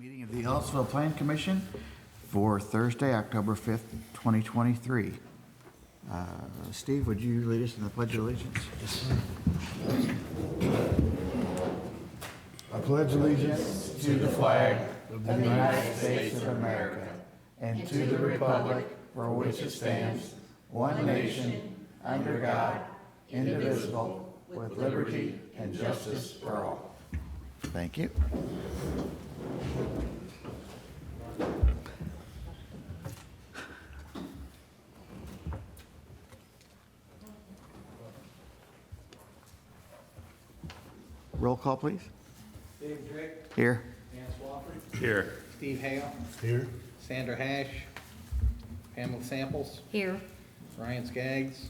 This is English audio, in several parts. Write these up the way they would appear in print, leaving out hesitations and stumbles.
Meeting of the Ellettsville Plan Commission for Thursday, October 5th, 2023. Steve, would you lead us in the Pledge of Allegiance? I pledge allegiance To the flag of the United States of America and to the republic for which it stands, one nation, under God, indivisible, with liberty and justice for all. Thank you. Roll call, please. David Drick, Here. Dan Swafford, Here. Steve Hale, here. Sandra Hash, Pamela Samples, Here. Ryan Skaggs,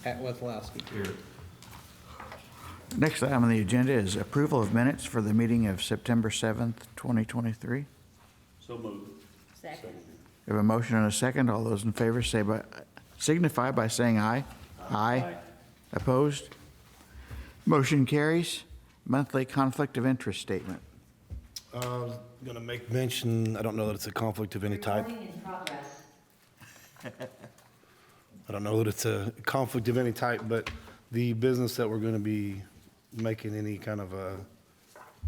Pat Wethlowski. Here. Next item on the agenda is approval of minutes for the meeting of September 7th, 2023. So moved. Second. We have a motion and a second. All those in favor signify by saying aye. Aye. Opposed? Motion carries. Monthly conflict of interest statement. Going to make mention, I don't know that it's a conflict of any type. Recording in progress. I don't know that it's a conflict of any type, but the business that we're going to be making any kind of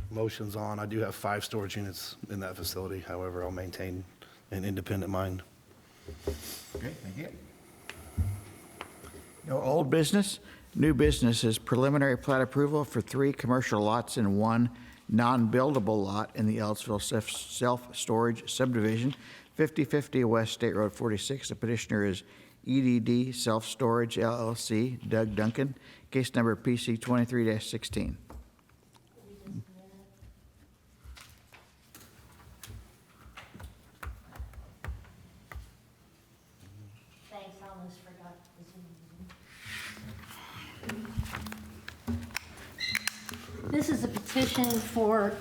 motions on, I do have 5 storage units in that facility. However, I'll maintain an independent mind. Okay, thank you. No old business. New business is preliminary plat approval for 3 commercial lots and 1 non-buildable lot in the Ellettsville Self-Storage Subdivision, 5050 West State Road 46. The petitioner is EDD Self-Storage LLC, Doug Duncan, case number PC 23-16. Thanks, I almost forgot the Zoom. This is a petition for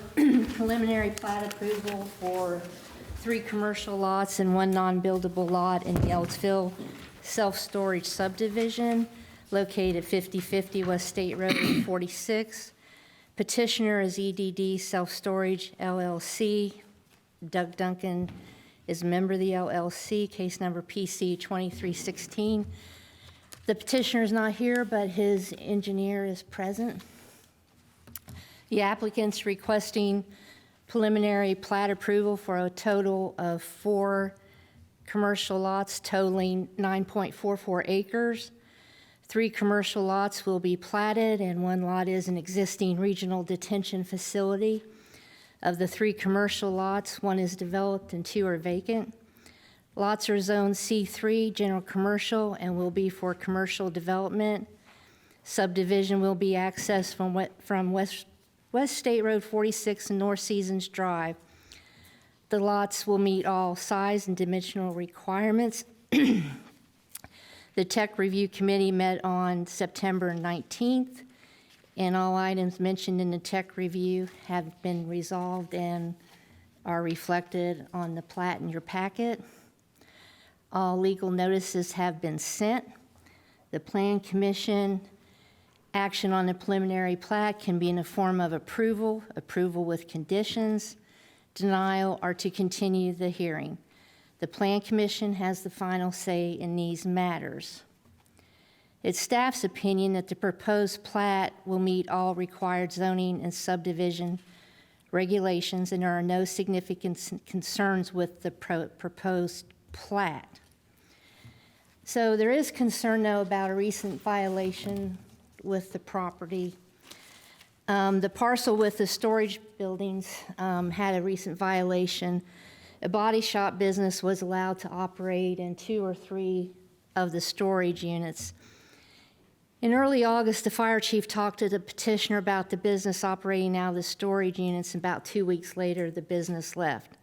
preliminary plat approval for 3 commercial lots and 1 non-buildable lot in the Ellettsville Self-Storage Subdivision located at 5050 West State Road 46. Petitioner is EDD Self-Storage LLC. Doug Duncan is a member of the LLC, case number PC 2316. The petitioner is not here, but his engineer is present. The applicant's requesting preliminary plat approval for a total of 4 commercial lots totaling 9.44 acres. 3 commercial lots will be platted, and 1 lot is an existing regional detention facility. Of the 3 commercial lots, 1 is developed and 2 are vacant. Lots are zoned C3, general commercial, and will be for commercial development. Subdivision will be accessed from West State Road 46 and North Seasons Drive. The lots will meet all size and dimensional requirements. The Tech Review Committee met on September 19th, and all items mentioned in the Tech Review have been resolved and are reflected on the plat in your packet. All legal notices have been sent. The Plan Commission action on the preliminary plat can be in the form of approval, approval with conditions, denial, or to continue the hearing. The Plan Commission has the final say in these matters. It's staff's opinion that the proposed plat will meet all required zoning and subdivision regulations, and there are no significant concerns with the proposed plat. So there is concern, though, about a recent violation with the property. The parcel with the storage buildings had a recent violation. A body shop business was allowed to operate in 2 or 3 of the storage units. In early August, the fire chief talked to the petitioner about the business operating out of the storage units. About 2 weeks later, the business left.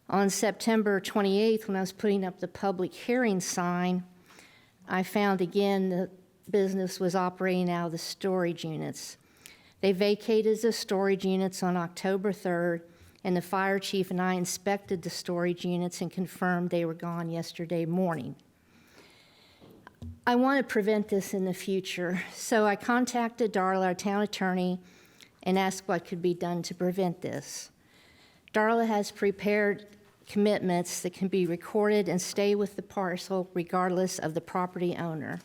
On September 28th, when I was putting up the public hearing sign, I found again the business was operating out of the storage units. They vacated the storage units on October 3rd, and the fire chief and I inspected the storage units and confirmed they were gone yesterday morning. I want to prevent this in the future, so I contacted Darla, our town attorney, and asked what could be done to prevent this. Darla has prepared commitments that can be recorded and stay with the parcel regardless of the property owner.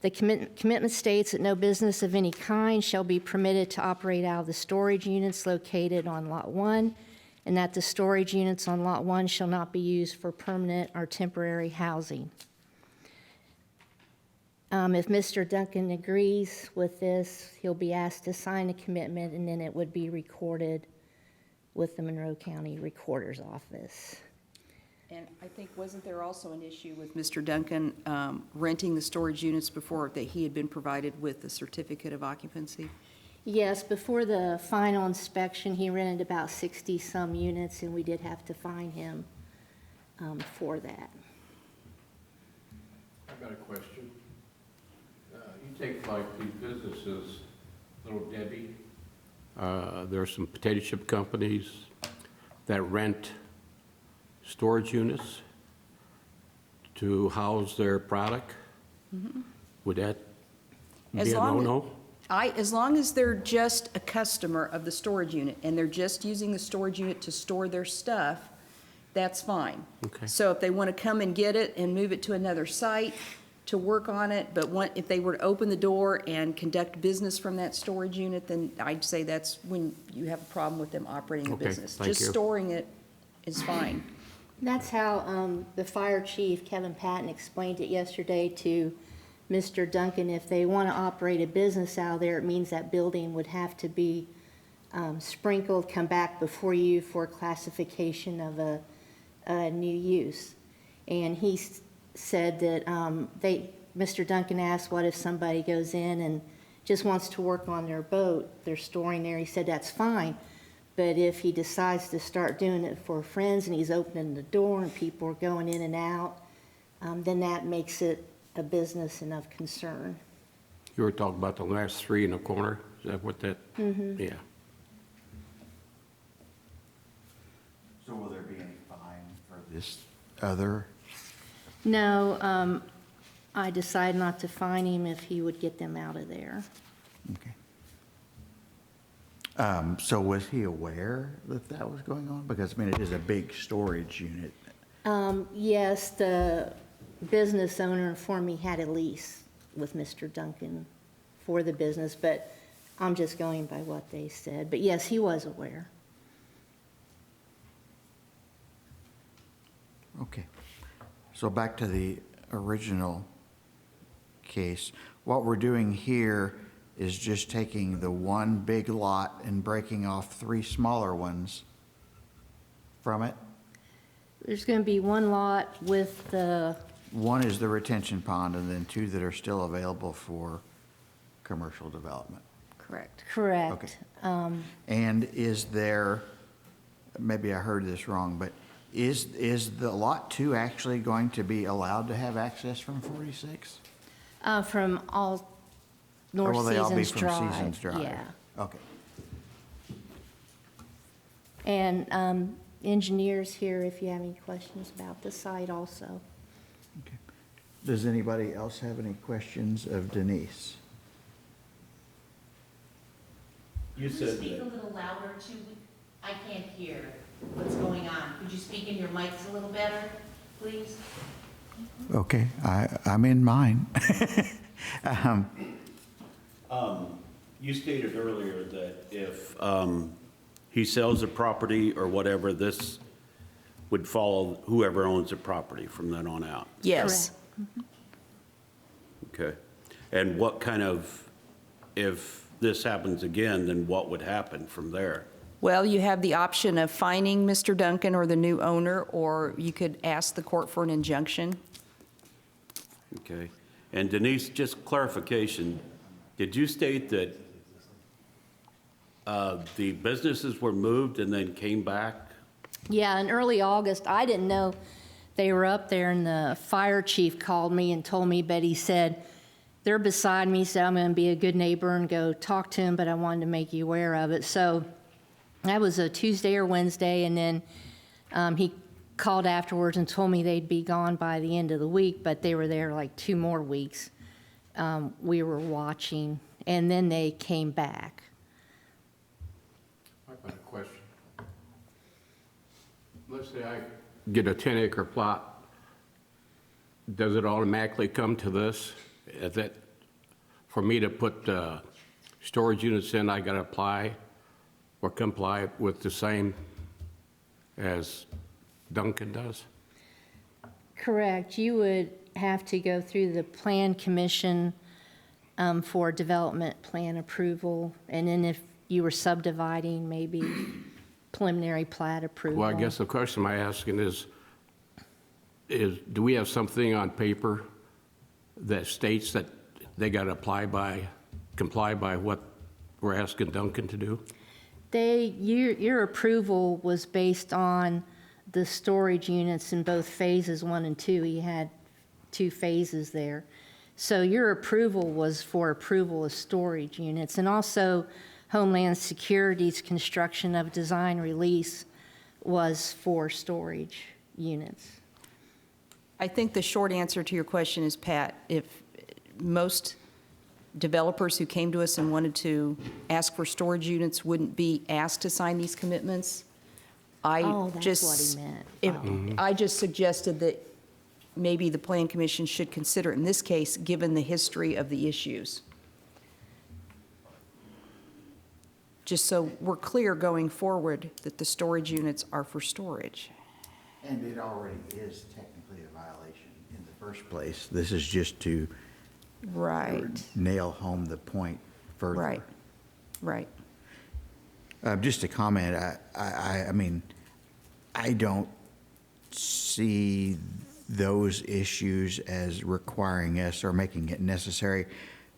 The commitment states that no business of any kind shall be permitted to operate out of the storage units located on Lot 1, and that the storage units on Lot 1 shall not be used for permanent or temporary housing. If Mr. Duncan agrees with this, he'll be asked to sign a commitment, and then it would be recorded with the Monroe County Recorder's Office. And I think, wasn't there also an issue with Mr. Duncan renting the storage units before that he had been provided with the certificate of occupancy? Yes, before the final inspection, he rented about 60-some units, and we did have to fine him for that. I've got a question. You take like these businesses, Little Debbie, there are some potato chip companies that rent storage units to house their product. Would that As be a long as- no-no? As long as they're just a customer of the storage unit and they're just using the storage unit to store their stuff, that's fine. Okay. So if they want to come and get it and move it to another site to work on it, but if they were to open the door and conduct business from that storage unit, then I'd say that's when you have a problem with them operating a Okay, business. thank Just you. storing it is fine. That's how the fire chief, Kevin Patton, explained it yesterday to Mr. Duncan. If they want to operate a business out there, it means that building would have to be sprinkled, come back before you for classification of a new use. And he said that Mr. Duncan asked, what if somebody goes in and just wants to work on their boat, they're storing there? He said that's fine. But if he decides to start doing it for friends and he's opening the door and people are going in and out, then that makes it a business and of concern. You were talking about the last three in the corner? Is that what that? Yeah. So will there be any fine for this other? No, I decided not to fine him if he would get them out of there. Okay. So was he aware that that was going on? Because, I mean, it is a big storage unit. Yes, the business owner informed me he had a lease with Mr. Duncan for the business, but I'm just going by what they said. But yes, he was aware. Okay. So back to the original case. What we're doing here is just taking the one big lot and breaking off three smaller ones from it. There's going to be one lot with the, One is the retention pond, and then two that are still available for commercial development. Correct. correct. And is there, maybe I heard this wrong, but is the lot two actually going to be allowed to have access from 46? From all Or North will they all be Seasons from Drive. Seasons Drive? Yeah. Okay. And engineers here, if you have any questions about the site also. Okay. Does anybody else have any questions of Denise? Could you speak a little louder too? I can't hear what's going on. Could you speak in your mics a little better, please? Okay, I'm in mine. You stated earlier that if he sells the property or whatever, this would follow whoever owns the property from then on out. Yes. Okay. And what kind of, if this happens again, then what would happen from there? Well, you have the option of fining Mr. Duncan or the new owner, or you could ask the court for an injunction. Okay. And Denise, just clarification, did you state that the businesses were moved and then came back? Yeah, in early August, I didn't know they were up there, and the fire chief called me and told me, but he said, they're beside me, so I'm going to be a good neighbor and go talk to him, but I wanted to make you aware of it. So that was a Tuesday or Wednesday, and then he called afterwards and told me they'd be gone by the end of the week, but they were there like 2 more weeks. We were watching, and then they came back. I've got a question. let's say I get a 10-acre plot, does it automatically come to this? Is that, for me to put storage units in, I gotta apply or comply with the same as Duncan does? Correct. You would have to go through the Plan Commission for development plan approval, and then if you were subdividing, maybe preliminary plat approval. Well, I guess the question I'm asking is do we have something on paper that states that they got to comply by what we're asking Duncan to do? Your approval was based on the storage units in both phases 1 and 2. You had 2 phases there. So your approval was for approval of storage units, and also Homeland Security's construction of design release was for storage units. I think the short answer to your question is, Pat, if most developers who came to us and wanted to ask for storage units wouldn't be asked to sign these commitments, Oh, that's what he meant. I just suggested that maybe the Plan Commission should consider it in this case, given the history of the issues. Just so we're clear going forward that the storage units are for storage. And it already is technically a violation in the first place. This is just to Right, nail home the point further. right, right. Just a comment, I mean, I don't see those issues as requiring us or making it necessary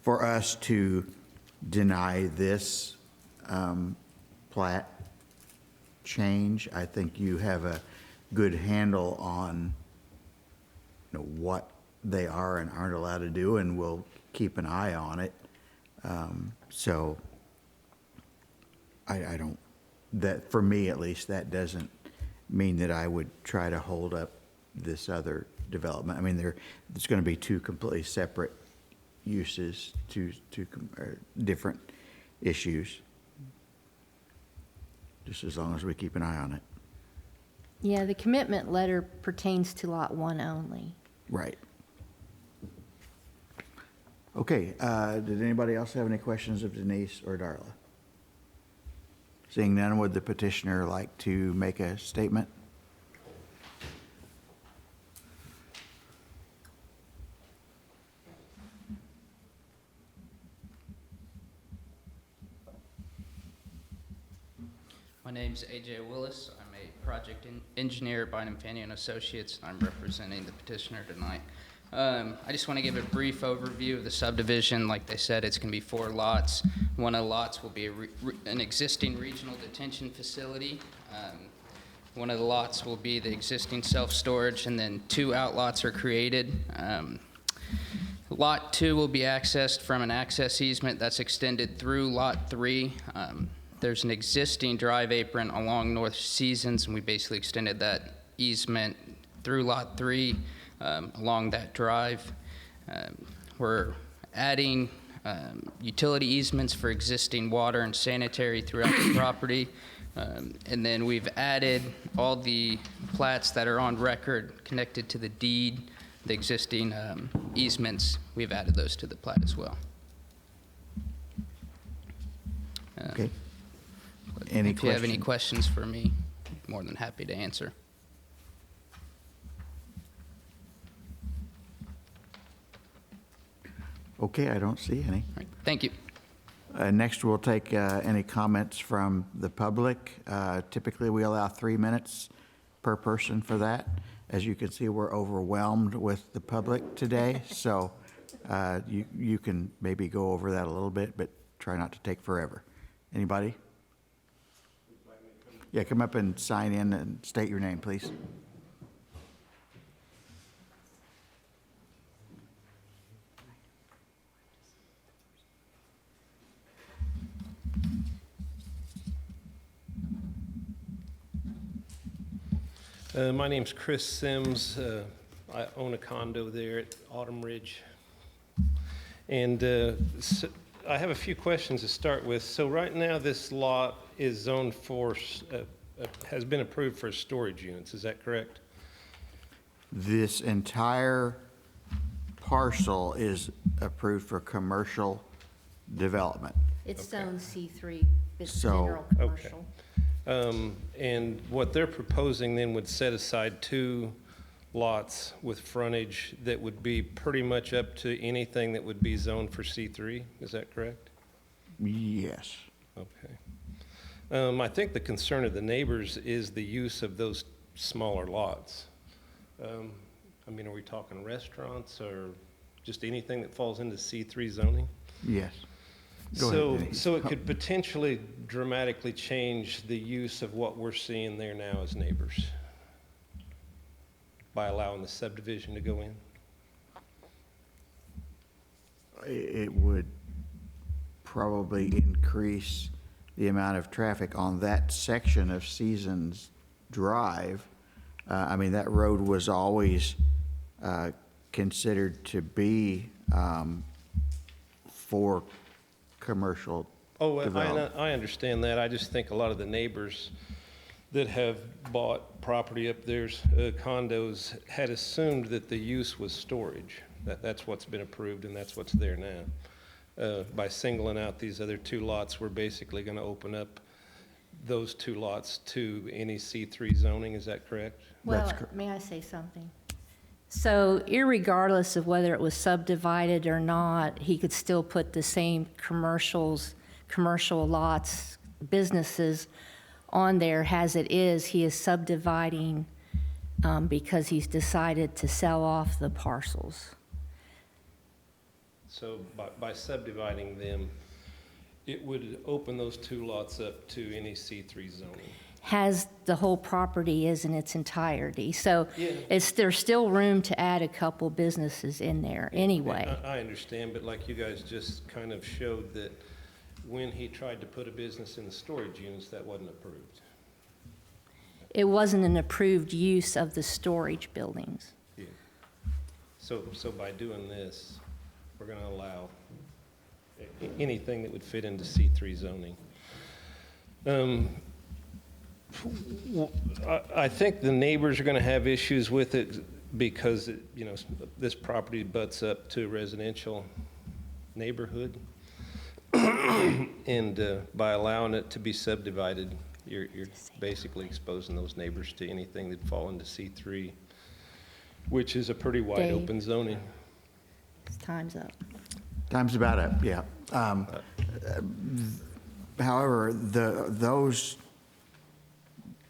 for us to deny this plat change. I think you have a good handle on, you know, what they are and aren't allowed to do, and we'll keep an eye on it. So I don't, that, for me at least, that doesn't mean that I would try to hold up this other development. I mean, there's going to be 2 completely separate uses, two different issues, just as long as we keep an eye on it. Yeah, the commitment letter pertains to Lot 1 only. Right. Okay, did anybody else have any questions of Denise or Darla? Seeing none, would the petitioner like to make a statement? My name's AJ Willis. I'm a project engineer at Bynum Fanning and Associates, and I'm representing the petitioner tonight. I just want to give a brief overview of the subdivision. Like they said, it's going to be 4 lots. One of the lots will be an existing regional detention facility. One of the lots will be the existing self-storage, and then 2 outlots are created. Lot 2 will be accessed from an access easement that's extended through Lot 3. There's an existing drive apron along North Seasons, and we basically extended that easement through Lot 3 along that drive. We're adding utility easements for existing water and sanitary throughout the property. And then we've added all the plats that are on record connected to the deed, the existing easements. We've added those to the plat as well. Okay. Any if you have any questions for me, more than happy to answer. Okay, I don't see any. All right, thank you. Next, we'll take any comments from the public. Typically, we allow 3 minutes per person for that. As you can see, we're overwhelmed with the public today, so you can maybe go over that a little bit, but try not to take forever. Anybody? Yeah, come up and sign in and state your name, please. My name's Chris Sims. I own a condo there at Autumn Ridge. And so I have a few questions to start with. So right now, this lot is zoned for has been approved for storage units, is that correct? This entire parcel is approved for commercial development. It's Okay. zone C3, it's So- general Okay. commercial. And what they're proposing then would set aside 2 lots with frontage that would be pretty much up to anything that would be zoned for C3, is that correct? Yes. Okay. I think the concern of the neighbors is the use of those smaller lots. I mean, are we talking restaurants or just anything that falls into C3 zoning? Yes. Go ahead, Denny. So it could potentially dramatically change the use of what we're seeing there now as neighbors by allowing the subdivision to go in? It would probably increase the amount of traffic on that section of Seasons Drive. I mean, that road was always considered to be for commercial Oh, development. I understand that. I just think a lot of the neighbors that have bought property up there, condos, had assumed that the use was storage. That's what's been approved and that's what's there now. By singling out these other 2 lots, we're basically going to open up those 2 lots to any C3 zoning, is that correct? Well, may I say something? So irregardless of whether it was subdivided or not, he could still put the same commercial lots, businesses on there as it is. He is subdividing because he's decided to sell off the parcels. So by subdividing them, it would open those 2 lots up to any C3 zoning. Has the whole property is in its entirety. So Yeah. there's still room to add a couple businesses in there anyway. I understand, but like you guys just kind of showed that when he tried to put a business in the storage units, that wasn't approved. It wasn't an approved use of the storage buildings. Yeah. So by doing this, we're going to allow anything that would fit into C3 zoning. I think the neighbors are going to have issues with it because, this property butts up to a residential neighborhood. And by allowing it to be subdivided, you're basically exposing those neighbors to anything that fall into C3, which is a pretty wide Dave. open zoning. Time's up. Time's about up, yeah. However, those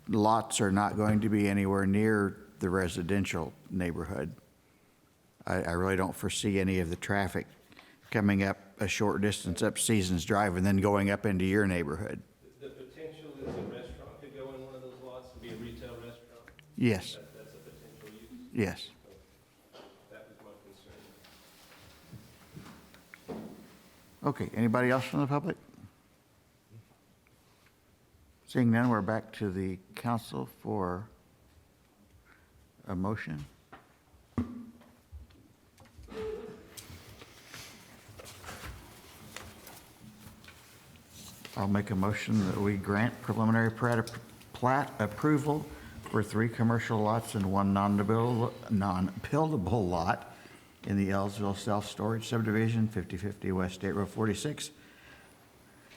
lots are not going to be anywhere near the residential neighborhood. I really don't foresee any of the traffic coming up a short distance up Seasons Drive and then going up into your neighborhood. The potential is a restaurant could go in one of those lots and be a retail restaurant? Yes, That's a potential use? yes. That was my concern. Okay, anybody else from the public? Seeing none, we're back to the council for a motion. I'll make a motion that we grant preliminary plat approval for 3 commercial lots and 1 non-buildable lot in the Ellettsville Self-Storage Subdivision, 5050 West State Road 46.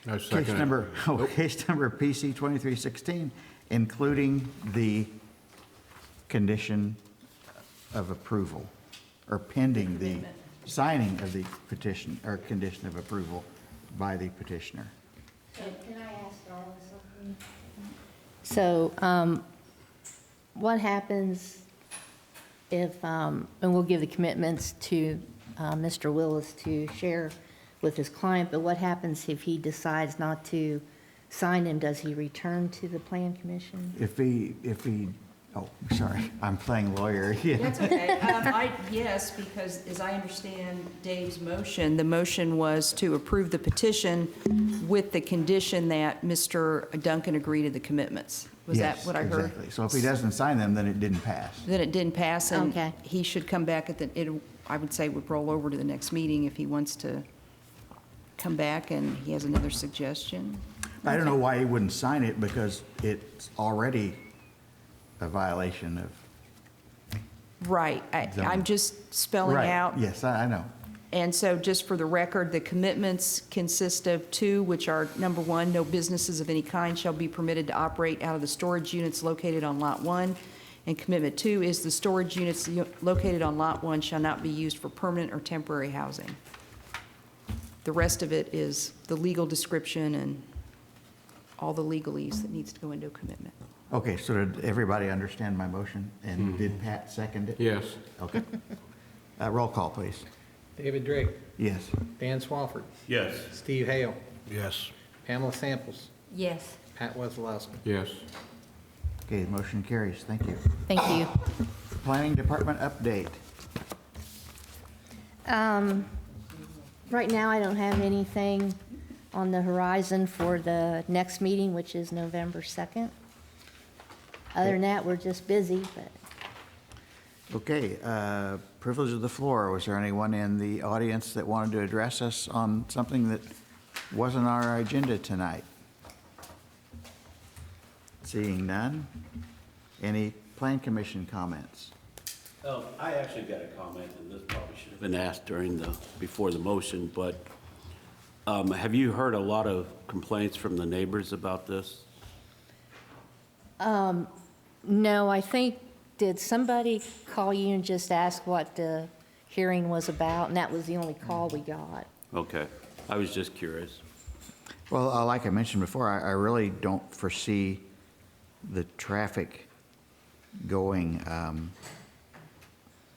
I Case second it. number PC 2316, including the condition of approval, or pending the signing of the petition, or condition of approval by the petitioner. Can I ask Darla something? So, what happens if, and we'll give the commitments to Mr. Willis to share with his client, but what happens if he decides not to sign them? Does he return to the plan commission? If he, oh, sorry, I'm playing lawyer. Yeah. That's okay. Yes, because as I understand Dave's motion, the motion was to approve the petition with the condition that Mr. Duncan agree to the commitments. Was that Yes, what I heard? exactly. So if he doesn't sign them, then it didn't pass. Then it didn't pass, and Okay. he should come back I would say would roll over to the next meeting if he wants to come back and he has another suggestion. I don't know why he wouldn't sign it, because it's already a violation of. Right. I'm just spelling Right. out. Yes, I know. And so just for the record, the commitments consist of two, which are, number one, no businesses of any kind shall be permitted to operate out of the storage units located on Lot 1. And commitment two is the storage units located on Lot 1 shall not be used for permanent or temporary housing. The rest of it is the legal description and all the legalese that needs to go into a commitment. Okay, so did everybody understand my motion? And did Pat second it? Yes. Okay. Roll call, please. David Drake, Yes. Dan Swafford, Yes. Steve Hale, Yes. Pamela Samples, Yes. Pat Wazalowski. Yes. Okay, the motion carries. Thank you. Thank you. Planning Department update. Right now, I don't have anything on the horizon for the next meeting, which is November 2nd. Other than that, we're just busy, but Okay, privilege of the floor. Was there anyone in the audience that wanted to address us on something that wasn't on our agenda tonight? Seeing none. Any Plan Commission comments? I actually got a comment, and this probably should have been asked before the motion, but have you heard a lot of complaints from the neighbors about this? no, I think, did somebody call you and just ask what the hearing was about? And that was the only call we got. Okay, I was just curious. Well, like I mentioned before, I really don't foresee the traffic going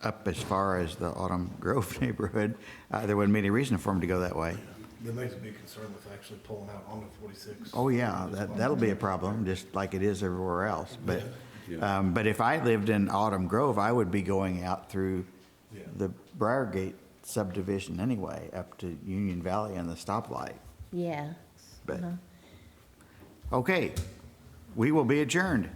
up as far as the Autumn Grove neighborhood. There wouldn't be any reason for them to go that way. That makes a big concern with actually pulling out onto 46. Oh, yeah, that'll be a problem, just like it is everywhere else. But, Yeah. but if I lived in Autumn Grove, I would be going out through Yeah. the Briargate subdivision anyway, up to Union Valley and the stoplight. Yeah. But, Uh-huh. okay, we will be adjourned.